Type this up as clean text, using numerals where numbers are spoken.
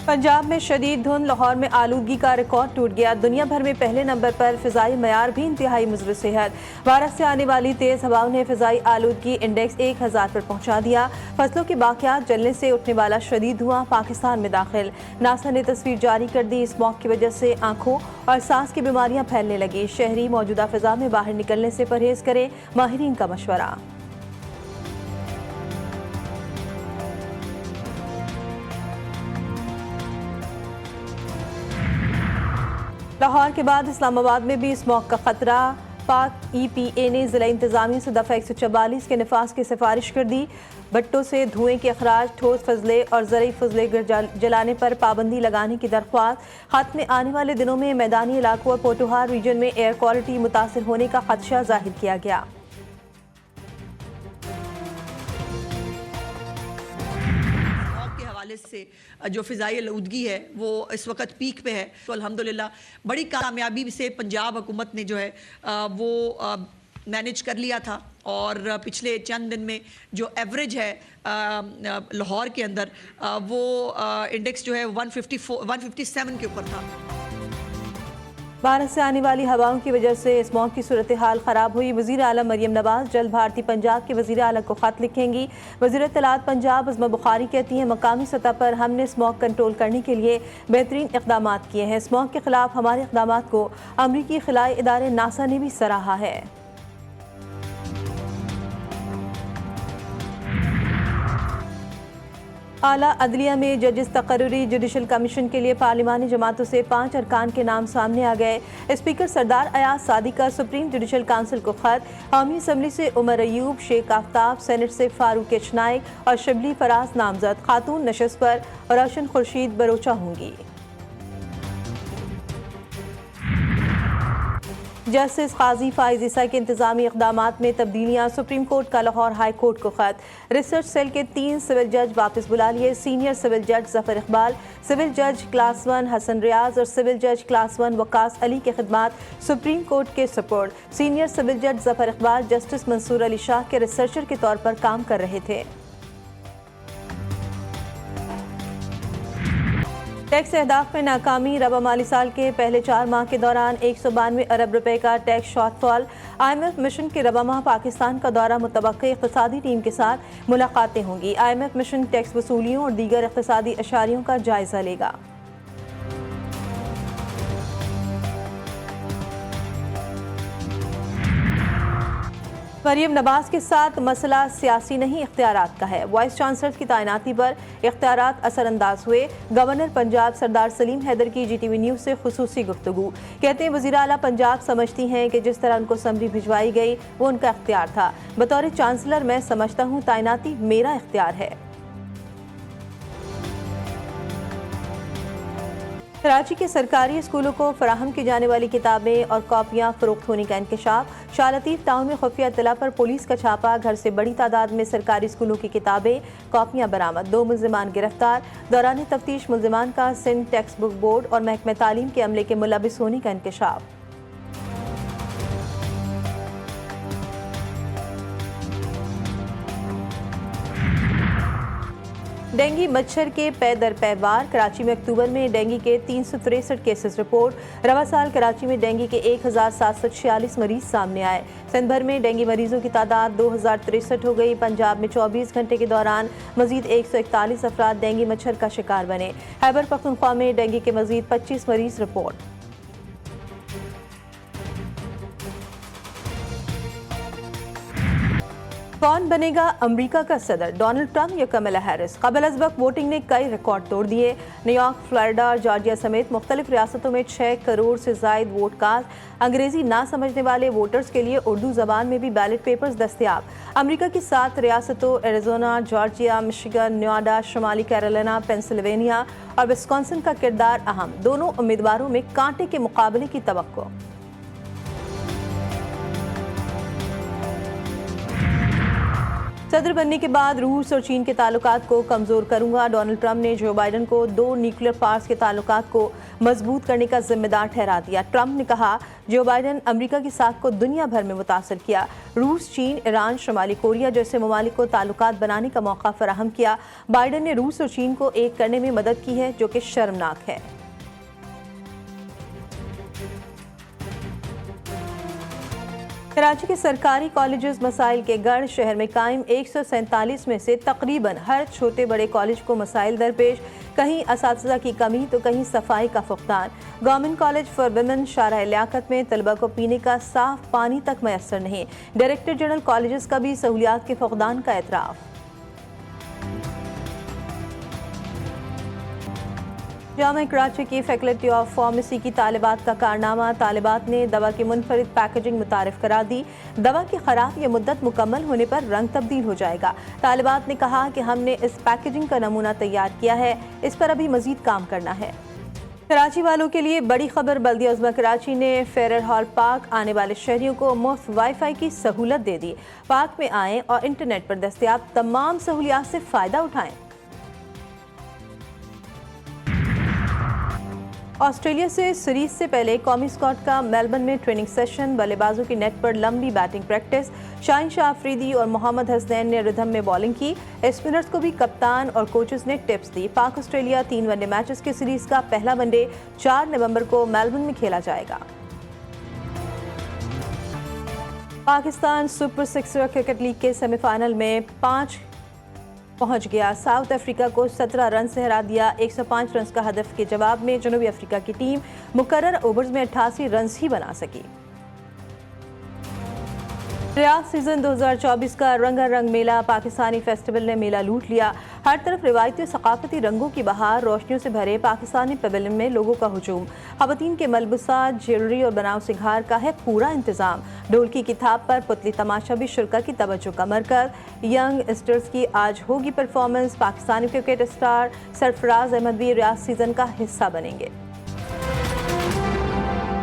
पंजाब में शदीद धुंध, लाहौर में आलूगी का रिकॉर्ड टूट गया। दुनिया भर में पहले नंबर पर फिजाई मयार भी इंतहाई मुज़र सेहत। भारत से आने वाली तेज़ हवाओं ने फिजाई आलूगी इंडेक्स 1000 पर पहुंचा दिया। फसलों के बाकियात जलने से उठने वाला शदीद धुआं पाकिस्तान में दाखिल। नासा ने तस्वीर जारी कर दी। स्मॉग की वजह से आंखों और सांस की बीमारियां फैलने लगी। शहरी मौजूदा फिजा में बाहर निकलने से परहेज करें, माहिरीन का मशवरा। लाहौर के बाद इस्लामाबाद में भी स्मॉग का खतरा। पाक EPA ने जिला इंतजामिया से दफ़ा 144 के नफाज की सिफारिश कर दी। भट्टों से धुएं के अखराज, ठोस फजले और ज़रूरी फजले जलाने पर पाबंदी लगाने की दरख्वास्त। खत में आने वाले दिनों में मैदानी इलाकों और पोटोहार रीजन में एयर क्वालिटी मुतासर होने का खदशा जाहिर किया गया। से जो फ़िज़ाई आलूदगी है वो इस वक्त पीक पे है, तो अल्हम्दुलिल्लाह बड़ी कामयाबी से पंजाब हुकूमत ने जो है वो मैनेज कर लिया था। और पिछले चंद दिन में जो एवरेज है लाहौर के अंदर वो इंडेक्स जो है 157 के ऊपर था। भारत से आने वाली हवाओं की वजह से स्मॉग की सूरत हाल ख़राब हुई। वज़ीर आला मरियम नवाज जल्द भारतीय पंजाब के वज़ीर आला को ख़त लिखेंगी। वज़ीर इत्तलात पंजाब अज़मा बुखारी कहती हैं, मकामी सतह पर हमने स्मॉग कंट्रोल करने के लिए बेहतरीन इक़दाम किए हैं। स्मॉग के खिलाफ हमारे इक़दाम को अमरीकी खिलाई इदारे नासा ने भी सराहा है। आला अदलिया में जजेस तकर्रुरी जुडिशल कमीशन के लिए पार्लिमानी जमातों से 5 अरकान के नाम सामने आ गए। स्पीकर सरदार अयाज सादिक का सुप्रीम जुडिशल काउंसिल को खत। कौमी असम्बली से उमर अयूब, शेख आफ्ताब, सेनेट से फारूक एच नाइक और शिबली फराज नामजद। खातून नशस्त पर रोशन खुर्शीद बरोचा होंगी। जस्टिस काजी फाइज ईसा के इंतजामी इक़दामात में तब्दीलियाँ। सुप्रीम कोर्ट का लाहौर हाई कोर्ट को खत। रिसर्च सेल के 3 सिविल जज वापस बुला लिए। सीनियर सिविल जज जफर इकबाल, सिविल जज क्लास 1 हसन रियाज और सिविल जज क्लास 1 वकास अली के खिदमात सुप्रीम कोर्ट के सपोर्ट। सीनियर सिविल जज जफर इकबाल जस्टिस मंसूर अली शाह के रिसर्चर के तौर पर काम कर रहे थे। टैक्स अहदाफ में नाकामी। रबा माली साल के पहले 4 माह के दौरान 192 अरब रुपए का टैक्स शॉर्टफॉल। IMF मिशन के रबा माह पाकिस्तान का दौरा। मुतवक्के इक़्तिसादी टीम के साथ मुलाकातें होंगी। IMF मिशन टैक्स वसूलियों और दीगर इक़्तिसादी अशारियों का जायजा लेगा। मरियम नवाज के साथ मसला सियासी नहीं, इख्तियारात का है। वाइस चांसलर की तैनाती पर इख्तियारात असरअंदाज हुए। गवर्नर पंजाब सरदार सलीम हैदर की GTV न्यूज़ से खुसूसी गुफ्तगू। कहते हैं, वज़ीर आला पंजाब समझती हैं कि जिस तरह उनको असम्बली भिजवाई गई वो उनका इख्तियार था। बतौर चांसलर मैं समझता हूँ तैनाती मेरा इख्तियार है। कराची के सरकारी स्कूलों को फराहम की जाने वाली किताबें और कॉपियाँ फरोख्त होने का इंकशाफ। शाह लतीफ़ टाउन में खुफिया इत्तला पर पुलिस का छापा। घर से बड़ी तादाद में सरकारी स्कूलों की किताबें, कॉपियाँ बरामद। 2 मुल्ज़िमान गिरफ्तार। दौरान तफ्तीश मुल्ज़िमान का सिंध टेक्स्ट बुक बोर्ड और महकमा तालीम के अमले के मुलविस होने का इंकशाफ। डेंगी मच्छर के पै दर पै वार। कराची में अक्टूबर में डेंगी के 363 केसेस रिपोर्ट। रवा साल कराची में डेंगी के 1746 मरीज सामने आए। सिंध भर में डेंगी मरीजों की तादाद 2063 हो गई। पंजाब में 24 घंटे के दौरान मजीद 141 अफराद डेंगी मच्छर का शिकार बने। खैबर पख्तूनख्वा में डेंगी के मजीद 25 मरीज रिपोर्ट। कौन बनेगा अमेरिका का सदर, डोनाल्ड ट्रंप या कमला हैरिस? कबल अज़ वक्त वोटिंग ने कई रिकॉर्ड तोड़ दिए। न्यूयॉर्क, फ्लोरिडा और जॉर्जिया समेत मुख्तलिफ रियासतों में 6 करोड़ से जायद वोट कास्ट। अंग्रेजी ना समझने वाले वोटर्स के लिए उर्दू जबान में भी बैलेट पेपर्स दस्तयाब। अमेरिका की 7 रियासतों एरिजोना, जॉर्जिया, मिशिगन, नेवाडा, शुमाली कैरोलिना, पेंसिल्वेनिया और विस्कॉन्सिन का किरदार अहम। दोनों उम्मीदवारों में कांटे के मुकाबले की तवक्को। सदर बनने के बाद रूस और चीन के ताल्लुकात को कमज़ोर करूंगा। डोनाल्ड ट्रंप ने जो बाइडन को 2 न्यूक्लियर पावर्स के ताल्लुकात को मजबूत करने का जिम्मेदार ठहरा दिया। ट्रंप ने कहा जो बाइडन अमेरिका की साख को दुनिया भर में मुतासर किया। रूस, चीन, ईरान, शुमाली कोरिया जैसे ममालिक को ताल्लुकात बनाने का मौका फराहम किया। बाइडन ने रूस और चीन को एक करने में मदद की है, जो कि शर्मनाक है। कराची के सरकारी कॉलेजेस मसाइल के गढ़। शहर में कायम 147 में से तकरीबन हर छोटे बड़े कॉलेज को मसाइल दरपेश। कहीं असातिज़ा की कमी तो कहीं सफाई का फुकदान। गवर्नमेंट कॉलेज फॉर विमेन शाहराह लियाकत में तलबा को पीने का साफ पानी तक मैसर नहीं। डायरेक्टर जनरल कॉलेजेस का भी सहूलियात के फुकदान का एतराफ़। जामा कराची की फैकल्टी ऑफ फार्मेसी की तालिबात का कारनामा। तालिबात ने दवा की मुनफरिद पैकेजिंग मुतारिफ करा दी। दवा की खराब ये मुद्दत मुकम्मल होने पर रंग तब्दील हो जाएगा। तालिबात ने कहा कि हमने इस पैकेजिंग का नमूना तैयार किया है, इस पर अभी मजीद काम करना है। कराची वालों के लिए बड़ी खबर। बल्दिया उज़्मा कराची ने फेरर हॉल पार्क आने वाले शहरियों को मुफ्त वाईफाई की सहूलत दे दी। पार्क में आएँ और इंटरनेट पर दस्तयाब तमाम सहूलियात से फ़ायदा उठाएँ। ऑस्ट्रेलिया से सीरीज से पहले कौमी स्क्वाड का मेलबर्न में ट्रेनिंग सेशन। बल्लेबाजों की नेट पर लंबी बैटिंग प्रैक्टिस। शाहीन शाह अफरीदी और मोहम्मद हसनैन ने रिदम में बॉलिंग की। स्पिनर्स को भी कप्तान और कोचेस ने टिप्स दी। पाक ऑस्ट्रेलिया 3 वनडे मैचेस की सीरीज का पहला वनडे 4 नवंबर को मेलबर्न में खेला जाएगा। पाकिस्तान सुपर 6 क्रिकेट लीग के सेमीफाइनल में 5 पहुंच गया। साउथ अफ्रीका को 17 रन से हरा दिया। 105 रन का हदफ के जवाब में जनूबी अफ्रीका की टीम मुकर्रर ओवर्स में 88 रन ही बना सकी। रियाद सीजन 2024 का रंगारंग मेला। पाकिस्तानी फेस्टिवल ने मेला लूट लिया। हर तरफ रिवायती सकाफती रंगों की बहार। रोशनियों से भरे पाकिस्तानी पवेलियन में लोगों का हुजूम। खवातीन के मलबूसात, ज्वेलरी और बनाव सिंगार का है पूरा इंतजाम। ढोलकी की थाप पर पुतली तमाशा भी शुरा की तवज्जो का मरकज। यंग स्टार्स की आज होगी performance. Pakistani cricket star Sarfaraz Ahmed भी रियाद सीजन का हिस्सा बनेंगे।